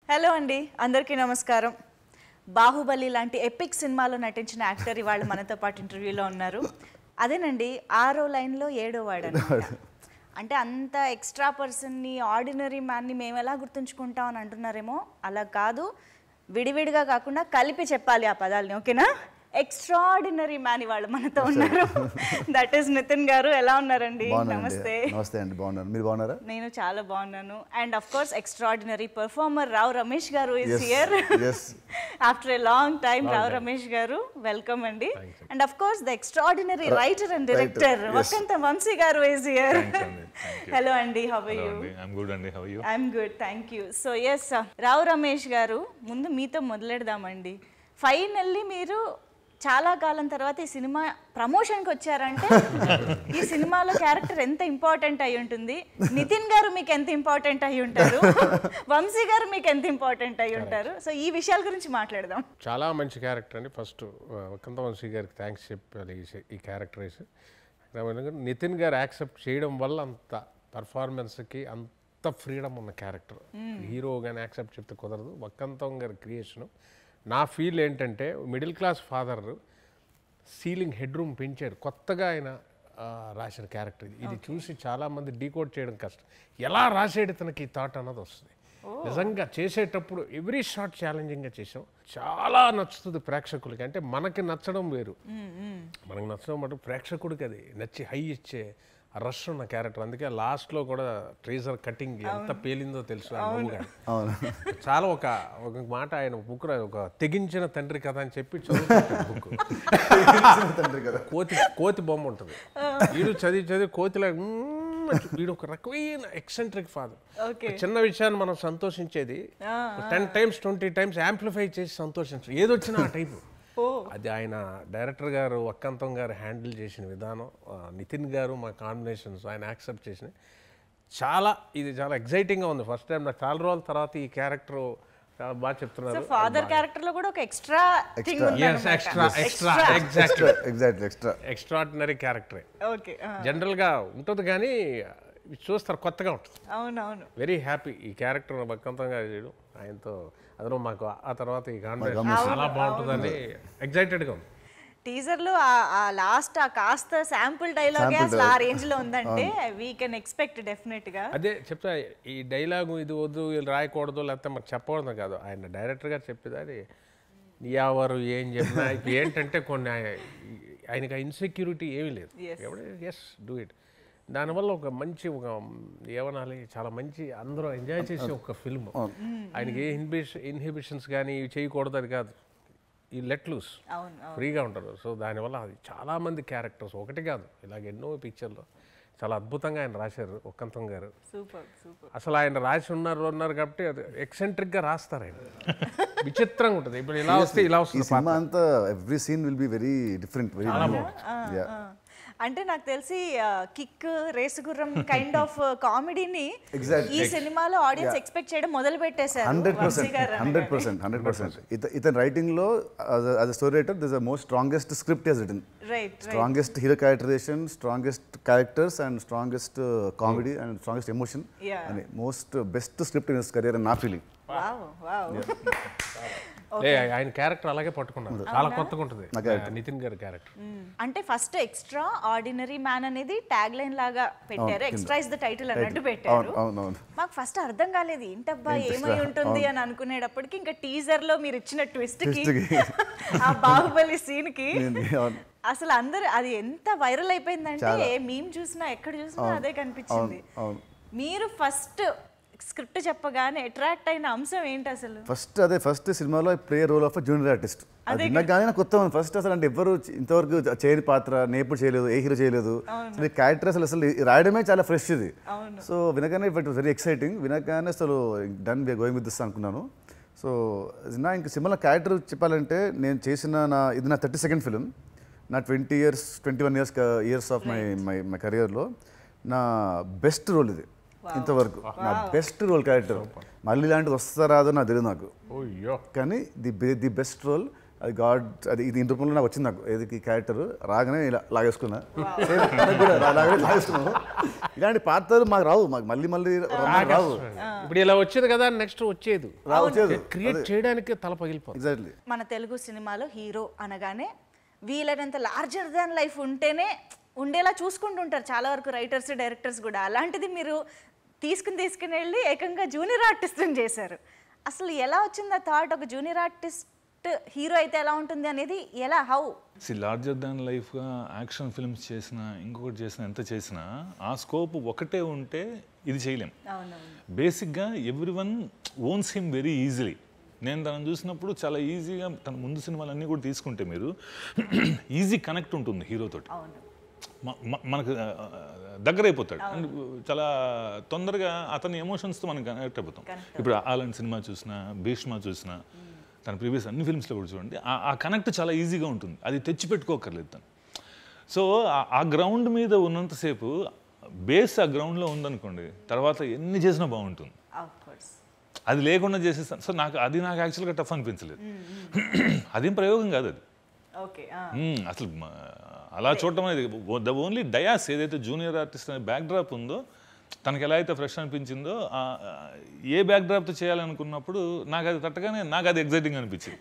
Hello అండి, అందరికీ నమస్కారం. బాహుబలి లాంటి ఎపిక్ సినిమాలో నటించిన యాక్టర్ ఇవాళ మనతో పాటు ఇంటర్వ్యూలో ఉన్నారు. అదేనండి, 6వ లైన్లో 7వ వాడు అన్నమాట. అంటే అంత ఎక్స్ట్రా పర్సన్ని, ఆర్డినరీ మ్యాన్ని మేము ఎలా గుర్తుంచుకుంటాం అని అంటున్నారేమో. అలా కాదు, విడివిడిగా కాకుండా కలిపి చెప్పాలి ఆ పదాలని. ఓకేనా? ఎక్స్ట్రాడినరీ మ్యాన్ ఇవాళ మనతో ఉన్నారు. దట్ ఈస్ నితిన్ గారు. ఎలా ఉన్నారండి? నమస్తే. నమస్తే అండి, బాగున్నాను. మీరు బాగున్నారా? నేను చాలా బాగున్నాను. And of course extraordinary performer Rao Ramesh garu is here after a long time. Rao Ramesh garu, welcome అండి. And of course the extraordinary writer and director Vakkantha Vamsi garu is here. Hello అండి, how are you? I'm good అండి, how are you? I'm good, thank you. So yes, రావు రమేష్ గారు, ముందు మీతో మొదలెడదామండి. Finally మీరు చాలా కాలం తర్వాత ఈ సినిమా ప్రమోషన్కి వచ్చారంటే ఈ సినిమాలో క్యారెక్టర్ ఎంత ఇంపార్టెంట్ అయి ఉంటుంది, నితిన్ గారు మీకు ఎంత ఇంపార్టెంట్ అయి ఉంటారు, వంశీ గారు మీకు ఎంత ఇంపార్టెంట్ అయి ఉంటారు. సో ఈ విషయాల గురించి మాట్లాడదాం. చాలా మంచి క్యారెక్టర్ అండి. ఫస్ట్ వక్కంత వంశీ గారికి థ్యాంక్స్ చెప్పాలి ఈ క్యారెక్టరైజ్. నితిన్ గారు యాక్సెప్ట్ చేయడం వల్ల అంత పర్ఫార్మెన్స్కి అంత ఫ్రీడమ్ ఉన్న క్యారెక్టర్. హీరో కానీ యాక్సెప్ట్ చెప్తే కుదరదు. వక్కంతం గారి క్రియేషను. నా ఫీల్ ఏంటంటే, middle class father ceiling head room పెంచాడు. కొత్తగా ఆయన రాసిన క్యారెక్టర్ ఇది చూసి చాలామంది డీకోడ్ చేయడం కష్టం. ఎలా రాసేడు తనకి ఈ థాట్ అన్నది వస్తుంది. నిజంగా చేసేటప్పుడు ఎవ్రీ షాట్ ఛాలెంజింగ్గా చేసాం. చాలా నచ్చుతుంది ప్రేక్షకులకి. అంటే మనకి నచ్చడం వేరు, మనకి నచ్చడం మటు ప్రేక్షకుడికి అది నచ్చి హై ఇచ్చే రష్ ఉన్న క్యారెక్టర్. అందుకే లాస్ట్లో కూడా ట్రేజర్ కటింగ్ ఎంత పేలిందో తెలుసు. చాలా ఒక మాట ఆయన బుక్, ఒక తెగించిన తండ్రి కథ అని చెప్పి చదువుకుంటాడు బుక్. కోతి బొమ్మ ఉంటుంది. వీడు చదివి కోతిలా వీడు ఒక రకమైన ఎక్సెంట్రిక్ ఫాదర్. చిన్న విషయాన్ని మనం సంతోషించేది 10 times 20 times యాంప్లిఫై చేసి సంతోషించు, ఏదొచ్చినా ఆ టైపు. అది ఆయన డైరెక్టర్ గారు వక్కంతం గారు హ్యాండిల్ చేసిన విధానం, నితిన్ గారు మా కాంబినేషన్స్ ఆయన యాక్సెప్ట్ చేసిన ఇది చాలా ఎగ్జైటింగ్గా ఉంది. ఫస్ట్ టైం నాకు చాలా రోజుల తర్వాత ఈ క్యారెక్టర్ చాలా బాగా చెప్తున్నారు. ఫాదర్ క్యారెక్టర్ లో కూడా ఒక ఎక్స్ట్రాడినరీ క్యారెక్టర్ జనరల్గా ఉంటుంది, కానీ చూస్తారు కొత్తగా ఉంటుంది. అవునవును, వెరీ హ్యాపీ ఈ క్యారెక్టర్ వక్కంతం గారు చేయడం. ఆయనతో అందులో మాకు ఆ తర్వాత ఈ కాంబినేషన్ చాలా బాగుంటుందని ఎగ్జైటెడ్గా ఉంది. టీజర్ లో ఆ లాస్ట్ ఆ కాస్త శాంపుల్ డైలాగ్ అసలు ఆ రేంజ్ లో ఉందంటే వీ కెన్ ఎక్స్పెక్ట్ డెఫినెట్ గా. అదే చెప్తా, ఈ డైలాగు ఇది వద్దు, వీళ్ళు రాయకూడదు, లేకపోతే మాకు చెప్పకూడదు కాదు. ఆయన డైరెక్టర్ గారు చెప్పేది అది ఎవరు ఏం చెప్పినా ఏంటంటే కొన్ని ఆయనకి ఆ ఇన్సెక్యూరిటీ ఏమీ లేదు. Yes do it. దానివల్ల ఒక మంచి ఏమనాలి, చాలా మంచి అందరూ ఎంజాయ్ చేసే ఒక ఫిల్మ్. ఆయనకి ఏ ఇన్హిబిషన్స్ కానీ ఇవి చేయకూడదు అది కాదు, ఈ లెట్ లూస్ ఫ్రీగా ఉంటారు. సో దానివల్ల అది చాలామంది క్యారెక్టర్స్ ఒకటి కాదు, ఇలాగ ఎన్నో పిక్చర్లు చాలా అద్భుతంగా ఆయన రాశారు వక్కంతం గారు. అసలు ఆయన రాసి ఉన్నారు కాబట్టి అది ఎక్సెంట్రిక్గా రాస్తారు ఆయన. విచిత్రంగా ఉంటుంది. ఇప్పుడు ఇలా వస్తే ఇలా వస్తుంది. Every scene will be very different. అంటే నాకు తెలిసి Kick, Race Gurram kind of కామెడీని ఈ సినిమాలో ఆడియన్స్ ఎక్స్పెక్ట్ చేయడం మొదలు పెట్టేశారు. 100%. ఇతని రైటింగ్ లో as a story writer, this is the most strongest script he has written. Right. Strongest hero characterization, strongest characters and strongest comedy and strongest emotion. And most best script in his career and నా feeling. Wow. ఆయన character అలాగే పట్టుకున్నారు. చాలా కొత్తగా ఉంటుంది నితిన్ గారి character. అంటే first extra ordinary man అనేది ట్యాగ్ లైన్ లాగా పెట్టారు. ఎక్స్ట్రా ఇస్ ద టైటిల్ అన్నట్టు పెట్టారు. మాకు ఫస్ట్ అర్థం కాలేదు ఏంటబ్బా ఏమై ఉంటుంది అని అనుకునేటప్పటికి ఇంకా టీజర్ లో మీరు ఇచ్చిన ట్విస్ట్ కి ఆ బాహుబలి సీన్ కి అసలు అందరూ అది ఎంత వైరల్ అయిపోయిందంటే మీమ్ చూసినా ఎక్కడ చూసినా అదే కనిపించింది. మీరు ఫస్ట్ స్క్రిప్ట్ చెప్పగానే అట్రాక్ట్ అయిన అంశం ఏంటి అసలు? ఫస్ట్ సినిమాలో play role of junior artist. అది వినగానే నాకు కొత్త ఉంది. ఫస్ట్ అసలు అంటే ఎవరు ఇంతవరకు చేయని పాత్ర, నేపుడు చేయలేదు, ఏ హీరో చేయలేదు. అసలు ఈ క్యారెక్టర్ అసలు రాయడమే చాలా ఫ్రెష్ ఇది. సో వినగానే ఇట్ వాస్ వెరీ ఎక్సైటింగ్. వినగానే అసలు done we are going with this అనుకున్నాను. సో ఇంక సినిమాలో క్యారెక్టర్ చెప్పాలంటే, నేను చేసిన ఇది నా 32nd ఫిలిం. నా 21 years ఆఫ్ మై కెరియర్లో నా బెస్ట్ రోల్ ఇది ఇంతవరకు. నా బెస్ట్ రోల్ క్యారెక్టర్. మళ్ళీ ఇలాంటిది వస్తా రాదో నాకు తెలియదు నాకు, కానీ ది బెస్ట్ రోల్. అది గాడ్, అది ఇది ఇంటి రూపంలో నాకు వచ్చింది. నాకు ఏది క్యారెక్టర్ రాగానే ఇలా లాగేసుకున్నా, నాకు కూడా లాగానే లాగేసుకున్నాను. ఇలాంటి పాత్రలు మాకు రావు, మాకు మళ్ళీ మళ్ళీ రావు. ఇప్పుడు ఇలా వచ్చేది కదా, నెక్స్ట్ వచ్చేది వచ్చేది క్రియేట్ చేయడానికి తల పగిలిపోతుంది. ఎగ్జాక్ట్లీ. మన తెలుగు సినిమాలో హీరో అనగానే వీలైనంత లార్జర్ దాన్ లైఫ్ ఉంటేనే ఉండేలా చూసుకుంటుంటారు చాలా వరకు రైటర్స్ డైరెక్టర్స్ కూడా. అలాంటిది మీరు తీసుకుని వెళ్ళి ఏకంగా జూనియర్ ఆర్టిస్ట్ని చేశారు. అసలు ఎలా వచ్చింది ఆ థాట్, ఒక జూనియర్ ఆర్టిస్ట్ హీరో అయితే ఎలా ఉంటుంది అనేది, ఎలా, హౌ? లార్జర్ దాన్ లైఫ్గా యాక్షన్ ఫిల్మ్స్ చేసినా ఇంకొకటి చేసినా ఎంత చేసినా ఆ స్కోప్ ఒకటే ఉంటే ఇది చేయలేం. బేసిక్గా everyone owns him very easily. నేను తనను చూసినప్పుడు చాలా ఈజీగా, తన ముందు సినిమాలన్నీ కూడా తీసుకుంటే మీరు ఈజీ కనెక్ట్ ఉంటుంది హీరోతోటి, మనకు దగ్గర అయిపోతాడు. అండ్ చాలా తొందరగా అతని ఎమోషన్స్తో మనం కనెక్ట్ అయిపోతాం. ఇప్పుడు అలాంటి సినిమా చూసినా, భీష్మ చూసినా, తన ప్రీవియస్ అన్ని ఫిల్మ్స్లో కూడా చూడండి, ఆ కనెక్ట్ చాలా ఈజీగా ఉంటుంది. అది తెచ్చిపెట్టుకోకర్లేదు తను. సో ఆ గ్రౌండ్ మీద ఉన్నంతసేపు బేస్ ఆ గ్రౌండ్లో ఉందనుకోండి, తర్వాత ఎన్ని చేసినా బాగుంటుంది. అది లేకుండా చేసేస్తాను. సో నాకు యాక్చువల్గా టఫ్ అనిపించలేదు. అదేం ప్రయోగం కాదు అది. అసలు అలా చూడటం అనేది ద ఓన్లీ డయాస్ ఏదైతే జూనియర్ ఆర్టిస్ట్ అనే బ్యాక్ డ్రాప్ ఉందో, తనకి ఎలా అయితే ఫ్రెష్ అనిపించిందో, ఏ బ్యాక్ డ్రాప్తో చేయాలనుకున్నప్పుడు నాకు అది తట్టగానే నాకు అది ఎగ్జైటింగ్ అనిపించింది.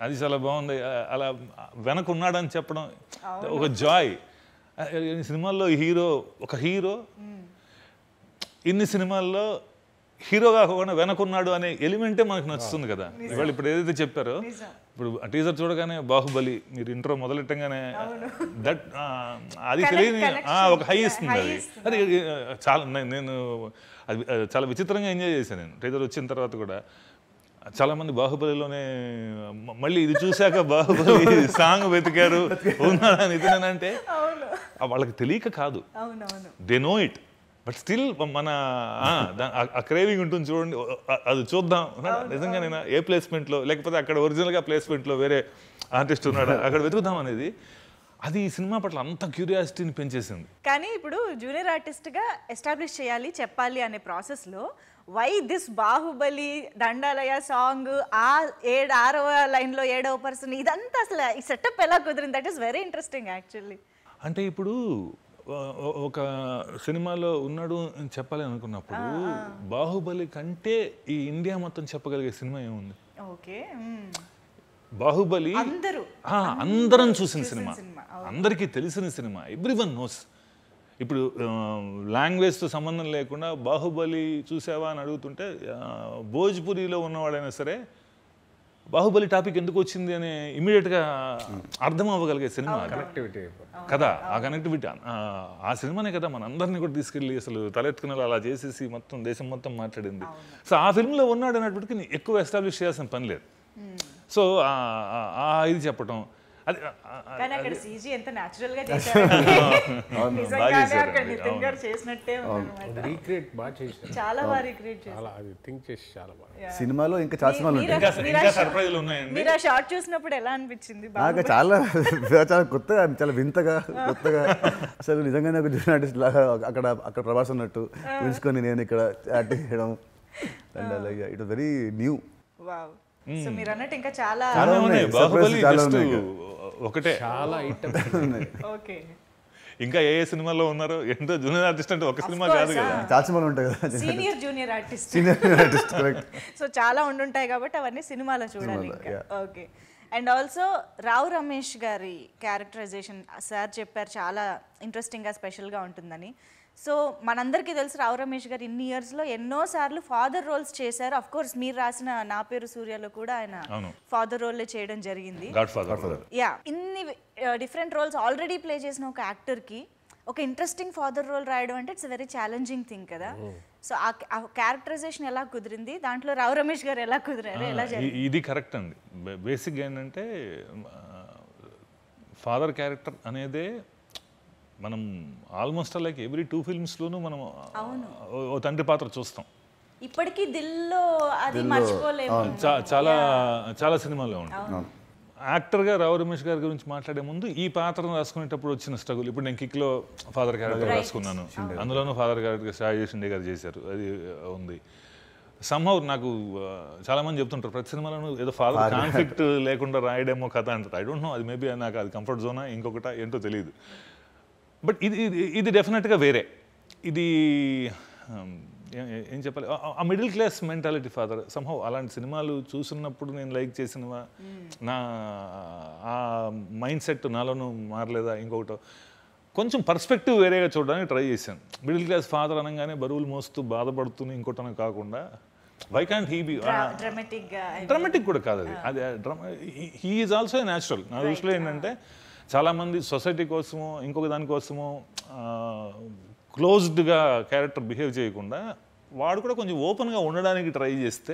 అది చాలా బాగుంది. అలా వెనక ఉన్నాడని చెప్పడం ఒక జాయ్. సినిమాల్లో ఒక హీరో ఇన్ని సినిమాల్లో హీరో కాకుండా వెనకున్నాడు అనే ఎలిమెంటే మనకు నచ్చుతుంది కదా. ఇవాళ ఇప్పుడు ఏదైతే చెప్పారో, ఇప్పుడు టీజర్ చూడగానే బాహుబలి, మీరు ఇంట్రో మొదలెట్టంగానే అది తెలియని ఒక హై ఇస్తుంది. అది చాలా, నేను అది చాలా విచిత్రంగా ఎంజాయ్ చేశాను నేను టీజర్ వచ్చిన తర్వాత కూడా. చాలామంది బాహుబలిలోనే మళ్ళీ ఇది చూశాక బాహుబలి సాంగ్ వెతికారు ఉన్నాడని ఇదేనంటే వాళ్ళకి తెలియక కాదు, they know it, but still మన ఆ క్రేవింగ్ ఉంటుంది చూడండి, అది చూద్దాం నిజంగా నేను ఏ ప్లేస్మెంట్లో, లేకపోతే అక్కడ ఒరిజినల్గా ప్లేస్మెంట్లో వేరే ఆర్టిస్ట్ ఉన్నాడు అక్కడ వెతుకుదాం అనేది, అది ఈ సినిమా పట్ల అంత క్యూరియాసిటీని పెంచేసింది. కానీ ఇప్పుడు జూనియర్ ఆర్టిస్ట్గా ఎస్టాబ్లిష్ చేయాలి, చెప్పాలి అనే ప్రాసెస్లో వై దిస్ బాహుబలి దండాలయ సాంగ్, ఆ 6వ లైన్లో 7వ పర్సన్, ఇదంతా అసలు ఈ సెటప్ ఎలా కుదిరింది? That is very interesting actually. అంటే ఇప్పుడు ఒక సినిమాలో ఉన్నాడు అని చెప్పాలి అనుకున్నప్పుడు బాహుబలి కంటే ఈ ఇండియా మొత్తం చెప్పగలిగే సినిమా ఏముంది? బాహుబలి అందరం చూసిన సినిమా, అందరికీ తెలిసిన సినిమా, ఎవ్రీవన్ నోస్. ఇప్పుడు లాంగ్వేజ్తో సంబంధం లేకుండా బాహుబలి చూసావా అని అడుగుతుంటే భోజ్పురిలో ఉన్నవాడైనా సరే బాహుబలి టాపిక్ ఎందుకు వచ్చింది అని ఇమీడియట్గా అర్థం అవ్వగలిగే సినిమా కనెక్టివిటీ కదా. ఆ కనెక్టివిటీ ఆ సినిమానే కదా మన అందరినీ కూడా తీసుకెళ్ళి అసలు తలెత్తుకుని అలా చేసేసి మొత్తం దేశం మొత్తం మాట్లాడింది. సో ఆ ఫిల్మ్లో ఉన్నాడు అన్నప్పటికీ ఎక్కువ ఎస్టాబ్లిష్ చేయాల్సిన పని లేదు. సో ఇది చెప్పటం, అది సినిమాలో ఇంకా చాలా సినిమాలు ఉన్నాయండి. మీరు ఆ షార్ట్ చూసినప్పుడు ఎలా అనిపించింది? నాకు చాలా కొత్తగా, చాలా వింతగా, కొత్తగా. అసలు నిజంగానే ఒక జూనియర్ ఆర్టిస్ట్ లాగా అక్కడ ప్రభాస్ ఉన్నట్టు ఉంచుకొని నేను ఇక్కడ యాక్టింగ్ చేయడం, it was very new. So మీరు అన్నట్టు ఇంకా చాలా ఒకటే చాలా ఓకే. ఇంకా ఏ సినిమాలో ఉన్నారు? ఎంతో జూనియర్ ఆర్టిస్ట్ అంటే ఒక సినిమా కాదు కదా, చాలా సినిమాలు ఉంటాయి కదా. Senior junior artist correct. So చాలా ఉండుంటాయి కాబట్టి అవన్నీ సినిమాలో చూడాలి ఇంకా. Okay. And also Rao Ramesh గారి క్యారెక్టరైజేషన్ సార్ చెప్పారు చాలా ఇంట్రెస్టింగ్గా స్పెషల్గా ఉంటుందని. సో మనందరికీ తెలుసు రావు రమేష్ గారు ఇన్ని ఇయర్స్లో ఎన్నోసార్లు ఫాదర్ రోల్స్ చేశారు. అఫ్ కోర్స్ మీరు రాసిన నా పేరు సూర్యలో కూడా ఆయన ఫాదర్ రోల్లే చేయడం జరిగింది. యా, ఇన్ని డిఫరెంట్ రోల్స్ ఆల్రెడీ ప్లే చేసిన ఒక యాక్టర్కి ఒక ఇంట్రెస్టింగ్ ఫాదర్ రోల్ రాయడం అంటే ఇట్స్ వెరీ ఛాలెంజింగ్ థింగ్ కదా. సో ఆ క్యారెక్టరైజేషన్ ఎలా కుదిరింది, దాంట్లో రావు రమేష్ గారు ఎలా కుదిరారు, ఎలా జరిగింది? ఇది కరెక్ట్ అండి. బేసిక్గా ఏంటంటే ఫాదర్ క్యారెక్టర్ అనేదే మనం ఆల్మోస్ట్ లైక్ ఎవ్రీ 2 ఫిల్మ్స్లోనూ మనం ఓ తండ్రి పాత్ర చూస్తాం. ఇప్పటికీ దిల్లో అది మర్చిపోలేము. చాలా చాలా సినిమాల్లో ఉంటుంది. యాక్టర్గా రావు రమేష్ గారి గురించి మాట్లాడే ముందు ఈ పాత్రను రాసుకునేటప్పుడు వచ్చిన స్ట్రగుల్. ఇప్పుడు నేను కిక్లో ఫాదర్ క్యారెక్టర్ రాసుకున్నాను, అందులోనూ ఫాదర్ క్యారెక్టర్ సాయి షిండే గారు చేశారు, అది ఉంది. సమ్హౌ నాకు చాలా మంది చెప్తుంటారు ప్రతి సినిమాలో ఏదో ఫాదర్ కాన్ఫ్లిక్ట్ లేకుండా రాయడేమో కథ అంటారు. ఐ డోంట్ నో, అది మేబీ నాకు అది కంఫర్ట్ జోనా ఇంకొకట ఏంటో తెలియదు. బట్ ఇది డెఫినెట్గా వేరే. ఇది ఏం చెప్పాలి, ఆ middle class mentality father somehow అలాంటి సినిమాలు చూస్తున్నప్పుడు నేను లైక్ చేసినవా, నా ఆ మైండ్ సెట్ నాలోనూ మారలేదా, ఇంకొకటో కొంచెం పర్స్పెక్టివ్ వేరేగా చూడడానికి ట్రై చేశాను. మిడిల్ క్లాస్ ఫాదర్ అనగానే బరువులు మోస్తూ బాధపడుతూనే ఇంకోటన కాకుండా why can't he be dramatic కూడా కాదు అది. He is also natural. నా దృష్టిలో ఏంటంటే చాలామంది సొసైటీ కోసమో ఇంకొక దానికోసమో క్లోజ్డ్గా క్యారెక్టర్ బిహేవ్ చేయకుండా వాడు కూడా కొంచెం ఓపెన్గా ఉండడానికి ట్రై చేస్తే,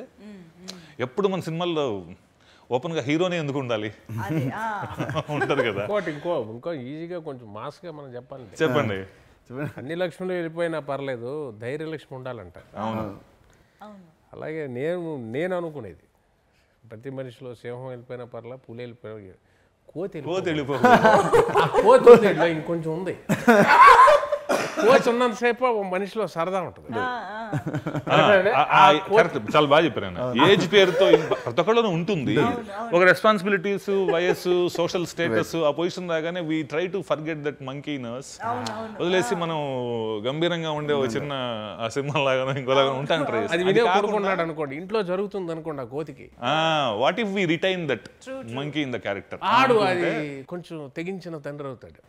ఎప్పుడు మన సినిమాల్లో ఓపెన్గా హీరోనే ఎందుకు ఉండాలి ఉంటుంది కదా. ఇంకో ఈజీగా కొంచెం మాస్గా మనం చెప్పాలంటే చెప్పండి. అన్ని లక్ష్ములు వెళ్ళిపోయినా పర్లేదు, ధైర్య లక్ష్మి ఉండాలంట. అవును. అలాగే నేను అనుకునేది ప్రతి మనిషిలో సింహం వెళ్ళిపోయినా పర్లే, పులి వెళ్ళిపోయినా, కోతి ఇంకొంచెం ఉంది. కోచ్ ఉన్నంతసేపు మనిషిలో సరదా ఉంటుంది. చాలా బాగా చెప్పారు. ఏజ్ పేరుతో ప్రతి ఒక్కళ్ళలో ఉంటుంది ఒక రెస్పాన్సిబిలిటీస్, వయస్సు, సోషల్ స్టేటస్. ఆ పొజిషన్ రాగానే we try to forget that monkeyness, వదిలేసి మనం గంభీరంగా ఉండే ఒక చిన్న ఆ సింహం లాగా ఇంకోలాగా ఉంటాను ట్రై చేస్తాం. అది వినే కొడుకున్నాడు అనుకోండి, ఇంట్లో జరుగుతుంది అనుకోండి ఆ కోతికి. What if we retain that monkey in the character, ఆడు అది కొంచెం తెగించిన తండ్రి అవుతాడు.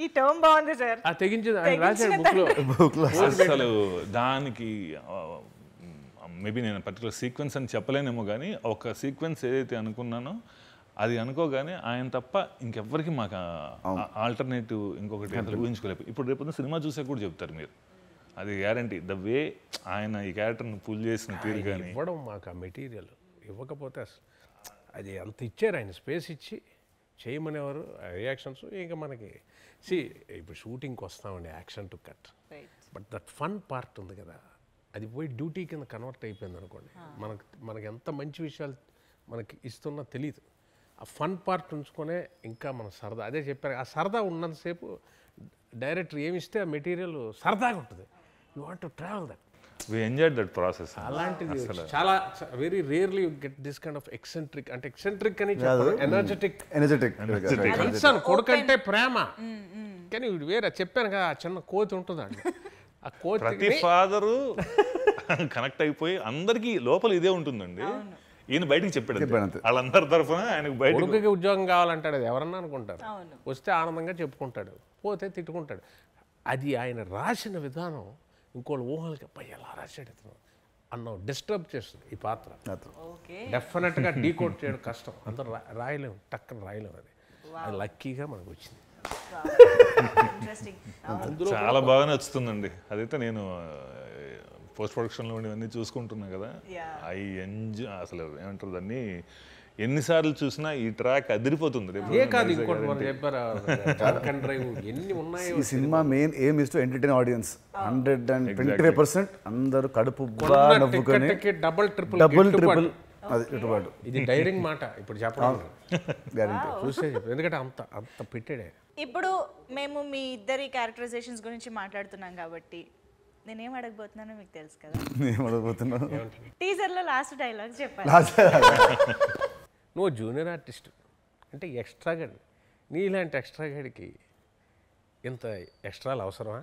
ఈ టర్మ్ బాగుంది సార్. ఆ తెగించిన రాశాడు బుక్ లో. అసలు దానికి మేబీ నేను పర్టికులర్ సీక్వెన్స్ అని చెప్పలేనేమో, కానీ ఒక సీక్వెన్స్ ఏదైతే అనుకున్నానో అది అనుకోగానే ఆయన తప్ప ఇంకెవ్వరికి మాకు ఆల్టర్నేటివ్ ఇంకొకటి ఊహించుకోలేదు. ఇప్పుడు రేపు సినిమా చూసే కూడా చెప్తారు మీరు, అది గ్యారంటీ. ద వే ఆయన ఈ క్యారెక్టర్ని పుల్ చేసిన తీరు కానీ ఇవ్వడం, మాకు ఆ మెటీరియల్ ఇవ్వకపోతే అది అంత ఇచ్చారు ఆయన, స్పేస్ ఇచ్చి చేయమనేవారు. రియాక్షన్స్ ఇంకా మనకి ఇప్పుడు షూటింగ్కి వస్తామండి, action to cut, but that fun part ఉంది కదా, అది పోయి డ్యూటీ కింద కన్వర్ట్ అయిపోయింది అనుకోండి. మనకి ఎంత మంచి విషయాలు మనకి ఇస్తున్నా తెలియదు. ఆ ఫన్ పార్ట్ ఉంచుకొనే ఇంకా మన సరదా, అదే చెప్పారు, ఆ సరదా ఉన్నంతసేపు డైరెక్టర్ ఏమి ఇస్తే ఆ మెటీరియల్ సరదాగా ఉంటుంది. You want to travel that. we enjoyed that process. అలాంటిది చాలా very rarely you get this kind of eccentric, అంటే ఎక్సెంట్రిక్ అని చెప్పారు, ఎనర్జెటిక్ ఇన్సాన్. కొడుకంటే ప్రేమ, కానీ వేరే చెప్పాను కదా, ఆ చిన్న కోతి ఉంటుందండి, ఆ కోతి ప్రతి ఫాదరు కనెక్ట్ అయిపోయి అందరికీ లోపల ఇదే ఉంటుందండి. ఈయన బయటకు చెప్పాడు వాళ్ళందరి తరఫున, ఆయనకు బయట కొడుకుకి ఉద్యోగం కావాలంటాడు, అది ఎవరన్నా అనుకుంటారు. వస్తే ఆనందంగా చెప్పుకుంటాడు, పోతే తిట్టుకుంటాడు. అది ఆయన రాసిన విధానం ఇంకోళ్ళు ఊహలకి అబ్బాయి ఎలా రాశాడు ఇతను అన్న డిస్టర్బ్ చేస్తుంది ఈ పాత్ర. డెఫినెట్గా డీకోడ్ చేయడం కష్టం, అందరూ రాయలేము, టక్కన రాయలేము. అది లక్కీగా మనకు వచ్చింది. చాలా బాగా నచ్చుతుందండి. అదైతే నేను పోస్ట్ ప్రొడక్షన్లో ఇవన్నీ చూసుకుంటున్నా కదా, ఐ ఎంజాయ్. అసలు ఏమంటారు దాన్ని, ఎన్నిసార్లు చూసినా ఈ ట్రాక్ అదిరిపోతుంది. ఈ cinema main aim is to entertain audience 125%. అందరూ కడుపు నవ్వుకొని డబుల్ ట్రిపుల్ అది ఇటుబాటు. ఇది డైరింగ్ మాట ఇప్పుడు చెప్పడం గ్యారెంటీ చూసే చెప్పు, ఎందుకంటే అంత పెట్టాడే. ఇప్పుడు మేము మీ ఇద్దరి క్యారెక్టరైజేషన్స్ గురించి మాట్లాడుతున్నాం కాబట్టి నేనేం అడగబోతున్నానో మీకు తెలుసు కదా. ఏమడగబోతున్నావు? టీజర్లో లాస్ట్ డైలాగ్స్ చెప్పాలి. నువ్వు జూనియర్ ఆర్టిస్ట్ అంటే ఎక్స్ట్రా గడి, నీలాంటి ఎక్స్ట్రా గడికి ఇంత ఎక్స్ట్రాలు అవసరమా?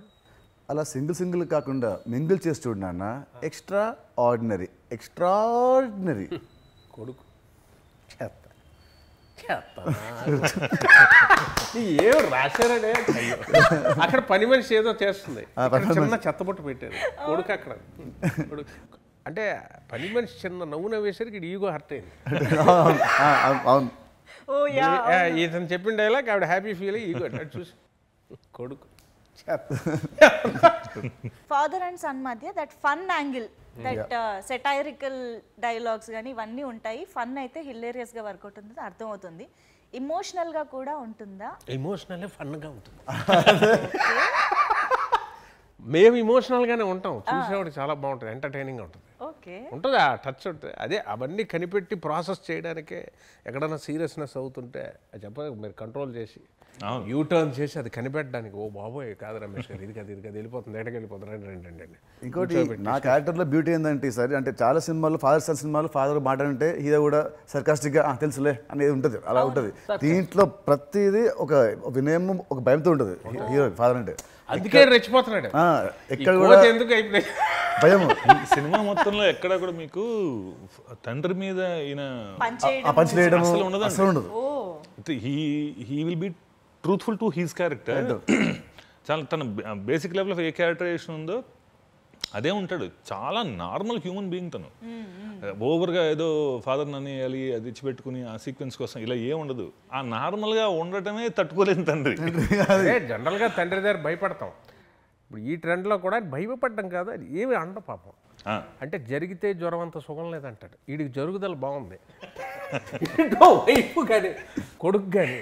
అలా సింగిల్ కాకుండా మింగిల్ చేసి చూడు నాన్న. ఎక్స్ట్రా ఆర్డినరీ కొడుకు ఏం రాశారనే అక్కడ పని మనిషి ఏదో చేస్తుంది, చిన్న చెత్తబొట్టు పెట్టారు కొడుకు అక్కడ. కొడుకు అంటే పని మనిషి చిన్న నవ్వు నవ్వేసరికి ఈగో హర్ట్ అయింది. ఇతను చెప్పిన డైలాగ్ ఆవిడ హ్యాపీ ఫీల్ అయ్యి ఈగో చూసి కొడుకు. ఫాదర్ అండ్ సన్ మధ్య that fun angle, that satirical dialogues కానీ ఇవన్నీ ఉంటాయి. ఫన్ అయితే హిలేరియస్గా వర్కౌట్ ఉంటుంది, అర్థమవుతుంది. ఇమోషనల్గా కూడా ఉంటుందా? ఎమోషనల్ ఫన్గా ఉంటుంది. మేము ఇమోషనల్గానే ఉంటాం, చూసేవాడు చాలా బాగుంటుంది, ఎంటర్టైనింగ్గా ఉంటుంది. ఉంటుంది ఆ టచ్ ఉంటుంది. అదే అవన్నీ కనిపెట్టి ప్రాసెస్ చేయడానికే ఎక్కడన్నా సీరియస్నెస్ అవుతుంటే అది చెప్ప మీరు కంట్రోల్ చేసి యూటర్న్ చేసి అది కనిపెట్టడానికి ఓ బాబోయ్ కాదు రమేష్ గారు ఇది కదా వెళ్ళిపోతుంది ఎక్కడికి వెళ్ళిపోతుంది రండి రండి ఇంకోటి నా క్యారెక్టర్లో బ్యూటీ ఏంటంటే ఈసారి అంటే చాలా సినిమాల్లో ఫాదర్ సన్ సినిమాలో ఫాదర్ మాట అంటే హీరో కూడా సర్కాస్టిక్గా తెలుసులే అనేది ఉంటుంది, అలా ఉంటుంది. దీంట్లో ప్రతిదీ ఒక వినయం ఒక భయంతో ఉంటుంది హీరో ఫాదర్ అంటే. అందుకే రెచ్చిపోతున్నాడు ఎక్కడ కూడా ఎందుకు అయిపోయింది భయము. సినిమా మొత్తంలో ఎక్కడ కూడా మీకు తండ్రి మీద ఈయన పంచ్ వేయడం అసలు ఉండదు, అసలు ఉండదు. He will be truthful to his character. చాలా తన basic level of a characterisation ఉందో అదే ఉంటాడు. చాలా నార్మల్ హ్యూమన్ బీయింగ్ తను. ఓవర్గా ఏదో ఫాదర్ నన్ను వేయాలి అది ఇచ్చిపెట్టుకుని ఆ సీక్వెన్స్ కోసం ఇలా ఏం ఉండదు. ఆ నార్మల్గా ఉండటమే తట్టుకోలేని తండ్రి. జనరల్గా తండ్రి దగ్గర భయపడతాం. ఇప్పుడు ఈ ట్రెండ్లో కూడా భయపడడం కాదు, అది ఏమి అండ పాపం. అంటే జరిగితే జ్వరం అంత సుఖం లేదంటాడు. వీడికి జరుగుదల బాగుంది. వైపు కానీ కొడుకు కానీ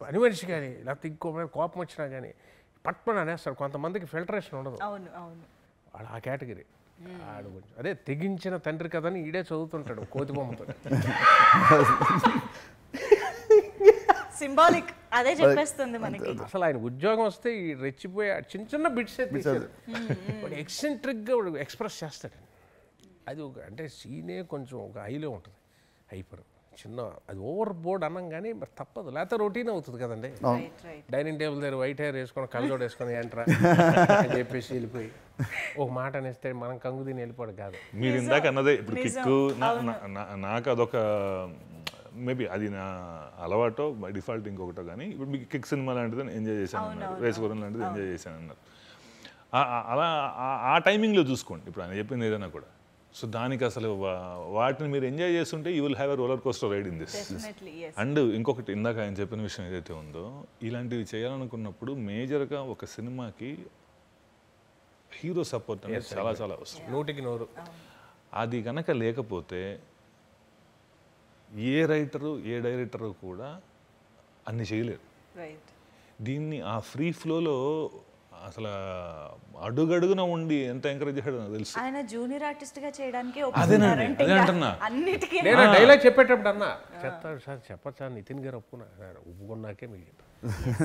పని మనిషి కానీ లేకపోతే ఇంకో కోపం వచ్చినా కానీ పట్టుమని అనేస్తాడు. కొంతమందికి ఫిల్టరేషన్ ఉండదు, వాడు ఆ కేటగిరీ. ఆడు కొంచెం అదే తెగించిన తండ్రి కదని ఈడే చదువుతుంటాడు కోతి బొమ్మతో. సింబాలిక్ అదే చెప్పేస్తుంది మనకి. అసలు ఆయన ఉద్యోగం వస్తే ఈ రెచ్చిపోయి చిన్న చిన్న బిట్స్ తీసేది వాడు ఎక్సెంట్రిక్గా వాడు ఎక్స్ప్రెస్ చేస్తాడు. అది ఒక అంటే సీనే కొంచెం ఒక హైలో ఉంటుంది, హైపర్ చిన్న అది ఓవర్ బోర్డ్ అన్నం కానీ మరి తప్పదు, లేకపోతే రొటీన్ అవుతుంది కదండి. డైనింగ్ టేబుల్ దగ్గర వైట్ హెయిర్ వేసుకొని కళ్ళజోడు వేసుకొని ఏంట్రా అని చెప్పేసి వెళ్ళిపోయి ఒక మాట అనేస్తే మనం కంగు తిని వెళ్ళిపోవడం కాదు. మీరు ఇందాక అన్నదే ఇప్పుడు కిక్కు నాకు అదొక మేబీ అది నా అలవాటో బై డిఫాల్ట్ ఇంకొకటో. కానీ ఇప్పుడు మీకు కిక్ సినిమా లాంటిది ఎంజాయ్ చేశాను అన్నారు, రేసుకోవడం లాంటిది ఎంజాయ్ చేశాను అన్నారు. అలా ఆ టైమింగ్లో చూసుకోండి ఇప్పుడు ఆయన చెప్పింది ఏదైనా కూడా. సో దానికి అసలు వాటిని మీరు ఎంజాయ్ చేస్తుంటే you will have a roller coaster ride in this. And ఇంకొకటి ఇందాక ఆయన చెప్పిన విషయం ఏదైతే ఉందో, ఇలాంటివి చేయాలనుకున్నప్పుడు మేజర్గా ఒక సినిమాకి హీరో సపోర్ట్ అనేది చాలా చాలా అవసరం. 100%. అది కనుక లేకపోతే ఏ రైటరు ఏ డైరెక్టరు కూడా అన్ని చేయలేరు. దీన్ని ఆ ఫ్రీ ఫ్లోలో అసలు అడుగడుగున ఉండి ఎంత ఎంకరేజ్ చేశాడో నాకు తెలుసు. ఆయన జూనియర్ ఆర్టిస్ట్ గా చేయడానికి అదే అంటున్నా. నేను డైలాగ్ చెప్పేటప్పుడు అన్నా చెప్తాడు సార్ చెప్పచ్చా నితిన్ గారు ఒప్పుకున్నాకే మీకు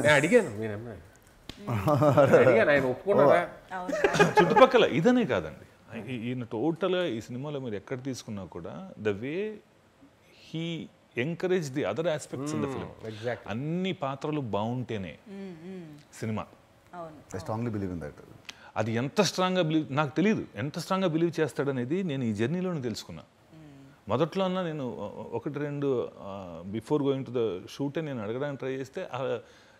నేను అడిగాను ఆయన ఒప్పుకున్నారా. చుట్టుపక్కల ఇదనే కాదండి, ఈయన టోటల్గా ఈ సినిమాలో మీరు ఎక్కడ తీసుకున్నా కూడా the way he encourage the other aspects in the film. అన్ని పాత్రలు బాగుంటేనే cinema. I strongly believe in that. అది ఎంత స్ట్రాంగ్గా నాకు తెలియదు ఎంత స్ట్రాంగ్గా బిలీవ్ చేస్తాడనేది నేను ఈ జర్నీలోనే తెలుసుకున్నా. మొదట్లో అన్నా నేను 1-2 బిఫోర్ గోయింగ్ టు ద షూటే నేను అడగడానికి ట్రై చేస్తే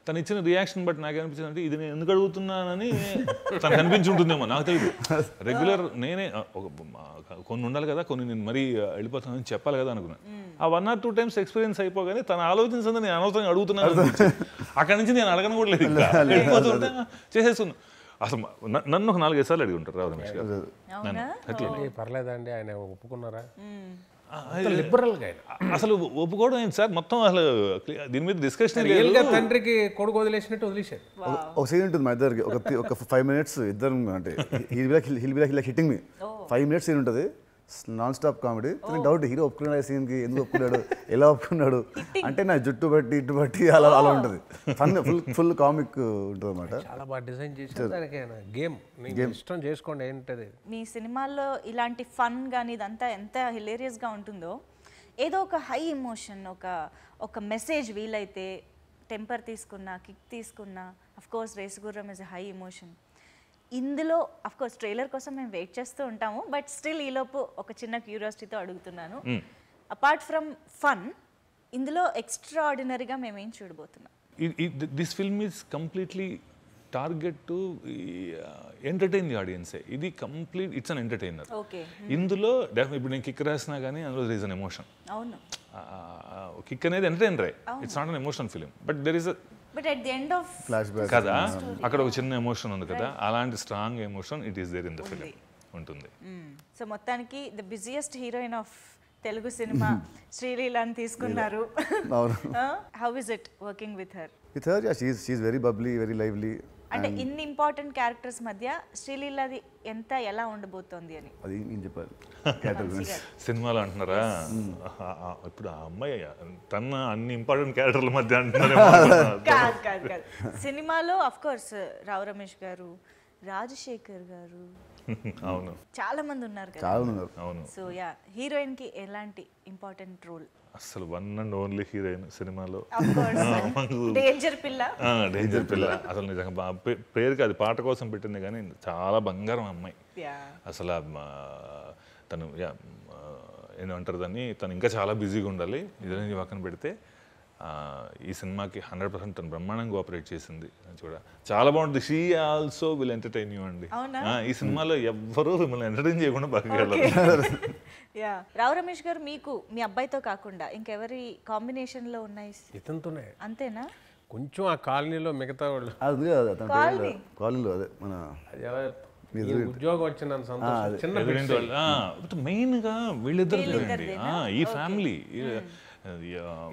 తను ఇచ్చిన రియాక్షన్ బట్టి నాకు అనిపించింది అంటే ఇది నేను ఎందుకు అడుగుతున్నానని తనకు అనిపించి ఉంటుందేమో, నాకు తెలియదు. రెగ్యులర్ నేనే కొన్ని ఉండాలి కదా, కొన్ని నేను మరీ వెళ్ళిపోతానని చెప్పాలి కదా అనుకున్నాను. ఆ 1 or 2 times ఎక్స్పీరియన్స్ అయిపోగానే తను ఆలోచించింది నేను అనవసరంగా అడుగుతున్నాను. అక్కడి నుంచి నేను అడగను కూడా లేదు, వెళ్ళిపోతుంటే చేసేస్తున్నాను. అసలు నన్ను ఒక 4-5 సార్లు అడిగి ఉంటారు రావు రమేష్ గారు. పర్లేదండి ఆయన ఒప్పుకున్నారా లిబరల్గా. అసలు ఒప్పుకోవడం ఏంటి సార్, మొత్తం అసలు దీని మీద డిస్కషన్. తండ్రికి కొడుకు వదిలేసినట్టు వదిలేశారు. ఒక సీన్ ఉంటుంది మా ఇద్దరికి, ఒక 5 minutes ఇద్దరు అంటే he'll be like hitting me 5 minutes scene ఉంటుంది, non stop comedy. Doubt hero ఒప్పుకున్నాడు సీన్కి, ఎందుకు ఒప్పుకున్నాడు, ఎలా ఒప్పుకున్నాడు అంటే నా జుట్టు బట్టి ఇటు బట్టి అలా అలా ఉంటుంది. ఫుల్ కామిక్ ఉంటుంది అనమాట. చాలా బాగా డిజైన్ చేసి గేమ్ ఇష్టం చేసుకోండి ఏంటది. మీ సినిమాల్లో ఇలాంటి ఫన్ కానీ ఇదంతా ఎంత హిలేరియస్గా ఉంటుందో, ఏదో ఒక హై ఎమోషన్, ఒక మెసేజ్ వీలైతే టెంపర్ తీసుకున్నా కిక్ తీసుకున్నా, of course Race Gurram is a high emotion. ఇందులో అఫ్ కోర్స్ ట్రైలర్ కోసం మేము వెయిట్ చేస్తూ ఉంటాము, బట్ స్టిల్ ఈలోపు ఒక చిన్న క్యూరియాసిటీతో అడుగుతున్నాను. అపార్ట్ ఫ్రమ్ ఫన్, ఇందులో ఎక్స్ట్రా ఆర్డినరీగా మేము ఏం చూడబోతున్నాం? This film is completely target to entertain the ఆడియన్సే. ఇది కంప్లీట్ ఇట్స్ అన్ ఎంటర్టైనర్. ఇందులో ఇప్పుడు నేను కిక్ రాసినా కానీ అందులో దర్ ఇస్ అన్ ఎమోషన్. అవును, కిక్ అనేది ఎంటర్టైనరే, it's not an emotion film, but there is కదా అక్కడ ఒక చిన్న ఎమోషన్ ఉంది కదా, అలాంటి strong emotion it is there in the film ఉంటుంది. సో మొత్తానికి the busiest heroine of Telugu cinema శ్రీలీలాని తీసుకున్నారు. How is it working with her? With her, yeah, she's very bubbly, very lively. అంటే ఇన్ని ఇంపార్టెంట్ క్యారెక్టర్స్ మధ్య శ్రీలీలది ఎలా ఉండబోతోంది అని అది నేను చెప్పాలి క్యారెక్టర్ గురించి. సినిమాలో అంటున్నారా? ఇప్పుడు ఆ అమ్మాయి తన అన్ని ఇంపార్టెంట్ క్యారెక్టర్ల మధ్య అంటున్నారు. కాదు కాదు కాదు సినిమాలో అఫ్ కోర్స్ రావు రమేష్ గారు, రాజశేఖర్ గారు, అవును, చాలా మంది ఉన్నారు కదా. చాలా ఉన్నారు. అవును. సో యా, హీరోయిన్ కి ఎలాంటి ఇంపార్టెంట్ రోల్? అసలు వన్ అండ్ ఓన్లీ హీరోయిన్ సినిమాలో. డేంజర్ పిల్ల. డేంజర్ పిల్ల అసలు నిజంగా పేరుకి అది పాట కోసం పెట్టింది, కానీ చాలా బంగారం అమ్మాయి అసలు. తను ఏమంటారు దాన్ని, తను ఇంకా చాలా బిజీగా ఉండాలి. ఇదే పక్కన పెడితే ఈ సినిమాకి 100% తను బ్రహ్మాండంగా కోఆపరేట్ చేసింది. చూడ చాలా బాగుంటుంది. She also will entertain you అండి. ఈ సినిమాలో ఎవ్వరూ మిమ్మల్ని ఎంటర్టైన్ చేయకుండా బాగా. యా, రావు రమేష్ గారు మీకు మీ అబ్బాయితో కాకుండా ఇంకెవరి కాంబినేషన్ లో ఉన్నాయి? ఇతనితోనే. అంతేనా? కొంచెం ఆ కాలనీలో మిగతా వాళ్ళు అది కాదు కాలనీలో అదే మన ఉద్యోగం వచ్చిన సంతోషం. చిన్న మెయిన్ గా వీళ్ళిద్దరు ఈ ఫ్యామిలీ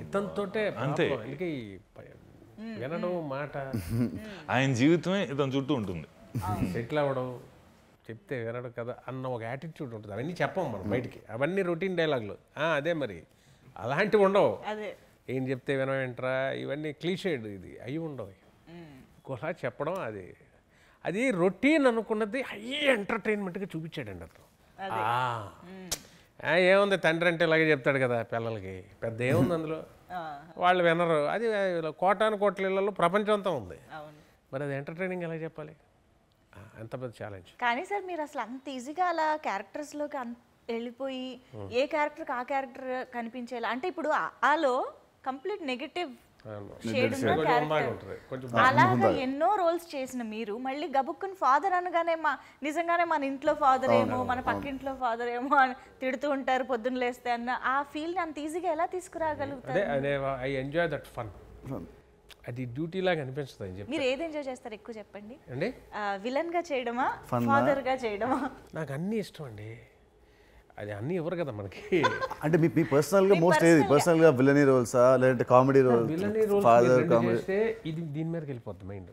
ఇతనితోటే అంతే. వినడం మాట, ఆయన జీవితమే ఇతని చుట్టూ ఉంటుంది. సెటిల్ అవ్వడం, చెప్తే వినడం కదా అన్న ఒక యాటిట్యూడ్ ఉంటుంది. అవన్నీ చెప్పం మనం బయటికి, అవన్నీ రొటీన్ డైలాగులు. అదే మరి అలాంటివి ఉండవు. ఏం చెప్తే వినవేంట్రా, ఇవన్నీ క్లీషేడ్, ఇది అవి ఉండవు. ఇంకోసారి చెప్పడం అది రొటీన్ అనుకున్నది హై ఎంటర్టైన్మెంట్గా చూపించాడండి అతను. ఏముంది, తండ్రి అంటే ఇలాగే చెప్తాడు కదా పిల్లలకి, పెద్ద ఏముంది అందులో, వాళ్ళు వినరు. అది కోటాను కోట్ల ఇళ్లలో ప్రపంచం అంతా ఉంది. మరి అది ఎంటర్టైనింగ్ ఎలా చెప్పాలి? ఎంత పెద్ద ఛాలెంజ్. కానీ సార్ మీరు అసలు అంత ఈజీగా అలా క్యారెక్టర్స్లోకి వెళ్ళిపోయి ఏ క్యారెక్టర్కి ఆ క్యారెక్టర్ కనిపించేలా, అంటే ఇప్పుడు ఆలో కంప్లీట్ నెగటివ్ షేడ్ ఉన్న క్యారెక్టర్, అలాగా ఎన్నో రోల్స్ చేసిన మీరు మళ్ళీ గబుక్కుని ఫాదర్ అనగానే నిజంగానే మన ఇంట్లో ఫాదర్ ఏమో, మన పక్కింట్లో ఫాదర్ ఏమో అని తిడుతూ ఉంటారు పొద్దున్న లేస్తే అన్న ఆ ఫీల్ అంత ఈజీగా ఎలా తీసుకురాగలుగుతారు? I enjoy that fun. అది డ్యూటీ లాగా అనిపించదు అని చెప్పి. మీరు ఏది ఎంజాయ్ చేస్తారు ఎక్కువ చెప్పండి అండి? విలన్ గా చేయడమా, ఫాదర్ గా చేయడమా? నాకు అన్నీ ఇష్టం అండి. అది అన్నీ ఇవ్వరు కదా మనకి. అంటే మీ పర్సనల్ గా మోస్ట్ ఏది, పర్సనల్ గా విలనీ రోల్సా లేదంటే కామెడీ రోల్స్? విలనీ రోల్స్ చేస్తే ఇది దీని మీదకి వెళ్ళిపోద్ది మైండ్.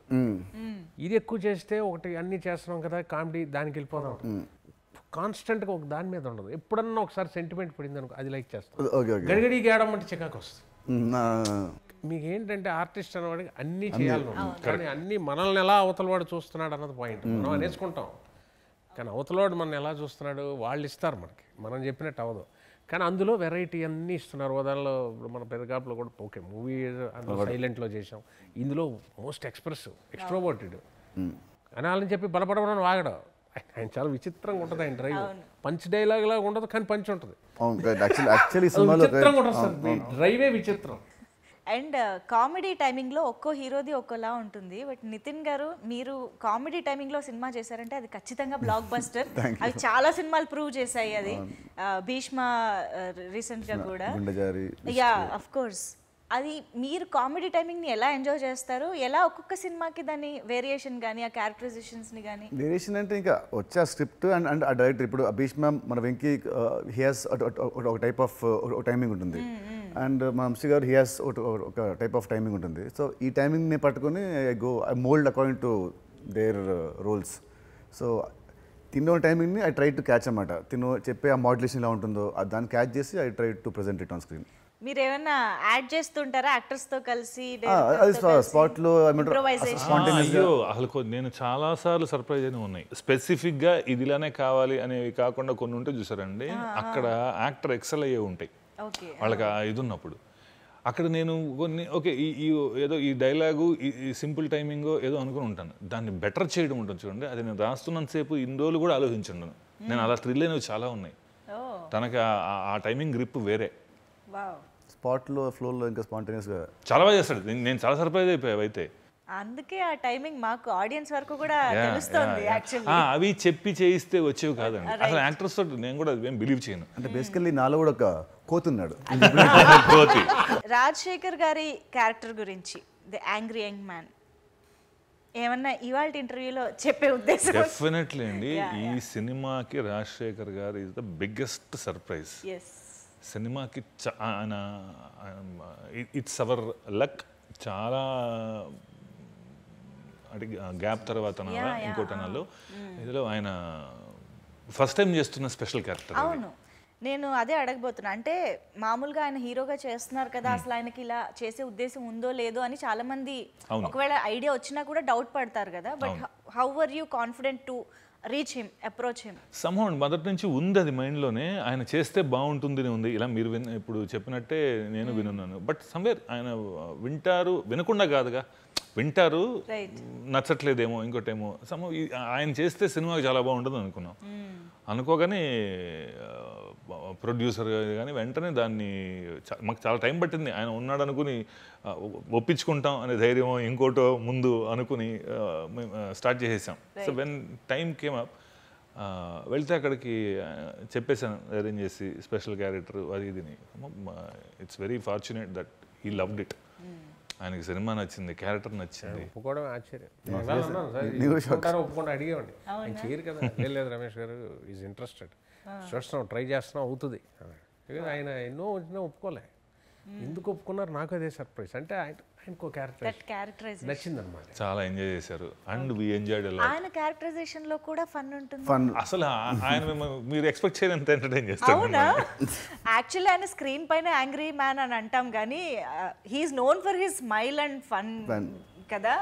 ఇది ఎక్కువ చేస్తే ఒకటి అన్ని చేస్తున్నాం కదా కామెడీ, దానికి వెళ్ళిపోదాం. కాన్స్టెంట్గా ఒక దాని మీద ఉండదు. ఎప్పుడన్నా ఒకసారి సెంటిమెంట్ పడింది అనుకో, అది లైక్ చేస్తాం. గడిగడి గేయడం అంటే చికాకు వస్తుంది. మీకు ఏంటంటే ఆర్టిస్ట్ అనేవాడికి అన్నీ చేయాలి, కానీ అన్నీ మనల్ని ఎలా అవతలవాడు చూస్తున్నాడు అన్నది పాయింట్. మనం అనేసుకుంటాం, కానీ అవతలవాడు మనం ఎలా చూస్తున్నాడు వాళ్ళు ఇస్తారు మనకి, మనం చెప్పినట్టు అవ్వదు. కానీ అందులో వెరైటీ అన్నీ ఇస్తున్నారు. ఉదాహరణలో మన పెద్దగాపులో కూడా ఓకే మూవీ అందులో సైలెంట్లో చేసాం, ఇందులో మోస్ట్ ఎక్స్ప్రెసివ్ ఎక్స్ట్రోవర్టెడ్ అని వాళ్ళని చెప్పి బలపడమని వాగడం. ఆయన చాలా విచిత్రంగా ఉంటుంది. ఆయన డ్రైవ్ పంచ్ డైలాగ్ లాగా ఉండదు, కానీ పంచ్ ఉంటుంది. విచిత్రంగా ఉంటుంది సార్, డ్రైవే విచిత్రం. అండ్ కామెడీ టైమింగ్లో ఒక్కో హీరోది ఒక్కోలా ఉంటుంది. బట్ నితిన్ గారు మీరు కామెడీ టైమింగ్లో సినిమా చేశారంటే అది ఖచ్చితంగా బ్లాక్ బస్టర్. అవి చాలా సినిమాలు ప్రూవ్ చేశాయి. అది భీష్మ రీసెంట్గా కూడా. Yeah of course. అది మీరు కామెడీ టైమింగ్ని ఎలా ఎంజాయ్ చేస్తారు? ఎలా ఒక్కొక్క సినిమాకి దాని వేరియేషన్ కానీ ఆ క్యారెక్టరైజేషన్స్ని కానీ? వేరియేషన్ అంటే ఇంకా వచ్చే స్క్రిప్ట్ అండ్ ఆ డైరెక్టర్. ఇప్పుడు భీష్మ మన వెంకీ హీ హాస్ ఒక టైప్ ఆఫ్ టైమింగ్ ఉంటుంది, అండ్ మా వంశీ గారు హీ హాస్ ఒక టైప్ ఆఫ్ టైమింగ్ ఉంటుంది. సో ఈ టైమింగ్ని పట్టుకొని I mould according to their roles. So తిన్న టైమింగ్ని ఐ ట్రై టు క్యాచ్ అన్నమాట. చెప్పే ఆ మాడ్యులేషన్ ఎలా ఉంటుందో దాన్ని క్యాచ్ చేసి I try to present it on screen. మీరు ఏమైనా యాడ్ చేస్తుంటారా యాక్టర్స్ తో కలిసి? స్పాట్ లో అసలు నేను చాలా సార్లు సర్ప్రైజ్ అయినా ఉన్నాయి. స్పెసిఫిక్ గా ఇది ఇలానే కావాలి అనేవి కాకుండా కొన్ని ఉంటే చూసారండి, అక్కడ యాక్టర్ ఎక్సెల్ అయ్యే ఉంటాయి వాళ్ళకి ఇది ఉన్నప్పుడు. అక్కడ నేను కొన్ని ఓకే ఏదో ఈ డైలాగు ఈ సింపుల్ టైమింగ్ ఏదో అనుకుని ఉంటాను, దాన్ని బెటర్ చేయడం ఉంటుంది చూడండి. అది నేను రాస్తున్నంతసేపు ఇన్ని రోజులు కూడా ఆలోచించండి. నేను అలా థ్రిల్ అయినవి చాలా ఉన్నాయి. తనకి ఆ టైమింగ్ గ్రిప్ వేరే. స్పాట్లో ఫ్లోలో ఇంకా స్పాంటేనియస్గా చాలా బాగా చేస్తాడు. నేను చాలా సర్ప్రైజ్ అయిపోయావు. అయితే అందుకే ఆ టైమింగ్ మాకు ఆడియన్స్ వరకు కూడా తెలుస్తుంది. యాక్చువల్లీ అవి చెప్పి చేయిస్తే వచ్చేవి కాదండి. అసలు యాక్టర్స్ తోటి నేను కూడా ఏం బిలీవ్ చేయను. అంటే బేసికల్లీ నాలో కూడా ఒక కోతున్నాడు. రాజశేఖర్ గారి క్యారెక్టర్ గురించి, ది యాంగ్రీ యంగ్ మ్యాన్, ఏమన్నా ఇవాళ ఇంటర్వ్యూలో చెప్పే ఉద్దేశం? డెఫినెట్లీ అండి. ఈ సినిమాకి రాజశేఖర్ గారు ఈజ్ ద బిగ్గెస్ట్ సర్ప్రైజ్. సినిమాకి ఇట్స్ అవర్ లక్. చాలా అంటే గ్యాప్ తర్వాత ఇంకోటి అనాలో ఇందులో ఆయన ఫస్ట్ టైం చేస్తున్న స్పెషల్ క్యారెక్టర్. అవును, నేను అదే అడగబోతున్నా. అంటే మామూలుగా ఆయన హీరోగా చేస్తున్నారు కదా, అసలు ఆయనకి ఇలా చేసే ఉద్దేశం ఉందో లేదో అని చాలా మంది ఒకవేళ ఐడియా వచ్చినా కూడా డౌట్ పడతారు కదా. But how are you confident to reach him, approach him? Somehow మొదటి నుంచి ఉంది అది మైండ్లోనే, ఆయన చేస్తే బాగుంటుంది ఉంది. ఇలా మీరు ఇప్పుడు చెప్పినట్టే నేను వినున్నాను. బట్ సమ్వేర్ ఆయన వింటారు, వినకుండా కాదుగా, వింటారు, నచ్చట్లేదేమో ఇంకోటేమో ఆయన చేస్తే సినిమాకి చాలా బాగుంటుంది అనుకున్నాం. అనుకోగానే ప్రొడ్యూసర్ కానీ వెంటనే దాన్ని మాకు చాలా టైం పట్టింది. ఆయన ఉన్నాడు అనుకుని ఒప్పించుకుంటాం అనే ధైర్యం ఇంకోటో ముందు అనుకుని స్టార్ట్ చేసేసాం. So when time came up వెళ్తే అక్కడికి చెప్పేసాను అరేంజ్ చేసి స్పెషల్ క్యారెక్టర్ అది ఇదిని. It's very fortunate that he loved it. ఆయనకి సినిమా నచ్చింది, క్యారెక్టర్ నచ్చింది. ఒప్పుకోవడం ఆశ్చర్యం. ఒప్పుకుండా అడిగేవాడి, ఆయన చేయరు కదా. లేదు రమేష్ గారు ఈజ్ ఇంట్రెస్టెడ్, చూస్తున్నాం, ట్రై చేస్తున్నాం, అవుతుంది. ఆయన ఎన్నో వచ్చినా ఒప్పుకోలే. ఎందుకు ఒప్పుకున్నారు నాకు అదే సర్ప్రైజ్. అంటే ఆయనకు క్యారెక్టర్ నచ్చింది అనమాట. చాలా ఎంజాయ్ చేశారు and we enjoyed a lot. ఆయన క్యారెక్టరైజేషన్ లో కూడా ఫన్ ఉంటుంది. అసలు ఆయన మీరు ఎక్స్పెక్ట్ చేయనంత ఎంటర్టైన్ చేస్తారు. అవునా? యాక్చువల్లీ ఆయన స్క్రీన్ పైన యాంగ్రీ మ్యాన్ అని అంటాం కానీ he is known for his smile and fun కదా.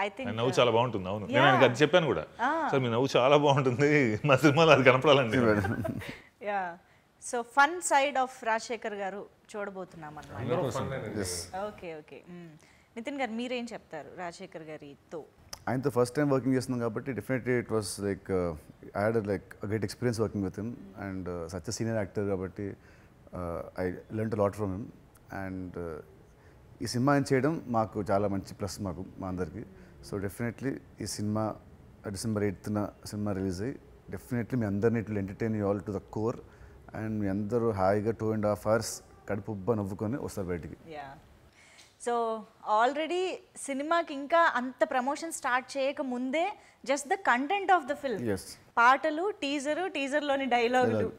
ఐ థింక్ నవ్వు చాలా బాగుంటుంది. అవును, నేను ఆయనకి అది చెప్పాను కూడా, సార్ మీ నవ్వు చాలా బాగుంటుంది, మా సినిమాలో అది కనపడాలండి. Yeah, so fun side of Rajasekhar garu చూడబోతున్నాం అన్నమాట. Okay okay. నితిన్ గారు మీరేం చెప్తారు రాజశేఖర్ గారితో? ఆయనతో ఫస్ట్ టైం వర్కింగ్ చేస్తున్నాం కాబట్టి definitely it was like I had like great experience working with him and such a senior actor కాబట్టి I learn lot from him. And ఈ సినిమా ఆయన చేయడం మాకు చాలా మంచి ప్లస్ మా అందరికీ. సో డెఫినెట్లీ ఈ సినిమా December 8th సినిమా రిలీజ్ అయ్యి డెఫినెట్లీ మీ అందరినీ it will entertain you all to the core. And మీ అందరూ హాయిగా 2.5 hours కడుపుబ్బా నవ్వుకొని వస్తారు బయటికి. సో ఆల్రెడీ సినిమాకి ఇంకా అంత ప్రమోషన్ స్టార్ట్ చేయక ముందే just the content of the film, పాటలు, టీజర్లోని డైలాగులు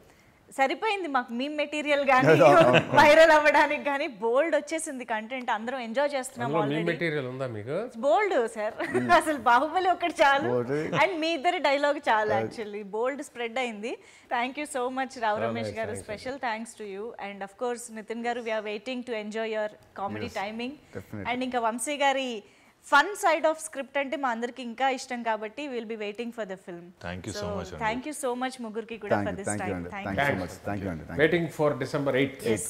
సరిపోయింది మాకు మీమ్ మెటీరియల్ కానీ వైరల్ అవ్వడానికి కానీ. బోల్డ్ వచ్చేసింది కంటెంట్, అందరం ఎంజాయ్ చేస్తున్నాం. బోల్డ్ సార్, అసలు బాహుబలి ఒకటి చాలు అండ్ మీ ఇద్దరి డైలాగ్ చాలు. యాక్చువల్లీ బోల్డ్ స్ప్రెడ్ అయింది. Thank you so much Rao Ramesh garu, special thanks to you. And of course Nithin garu, we are waiting to enjoy your comedy timing. And ఇంకా వంశీ గారి ఫన్ సైడ్ ఆఫ్ స్క్రిప్ట్ అంటే మా అందరికి ఇంకా ఇష్టం కాబట్టి will be waiting for the film. Thank you so much ముగ్గురికి కూడా for this time. Waiting for December 8th.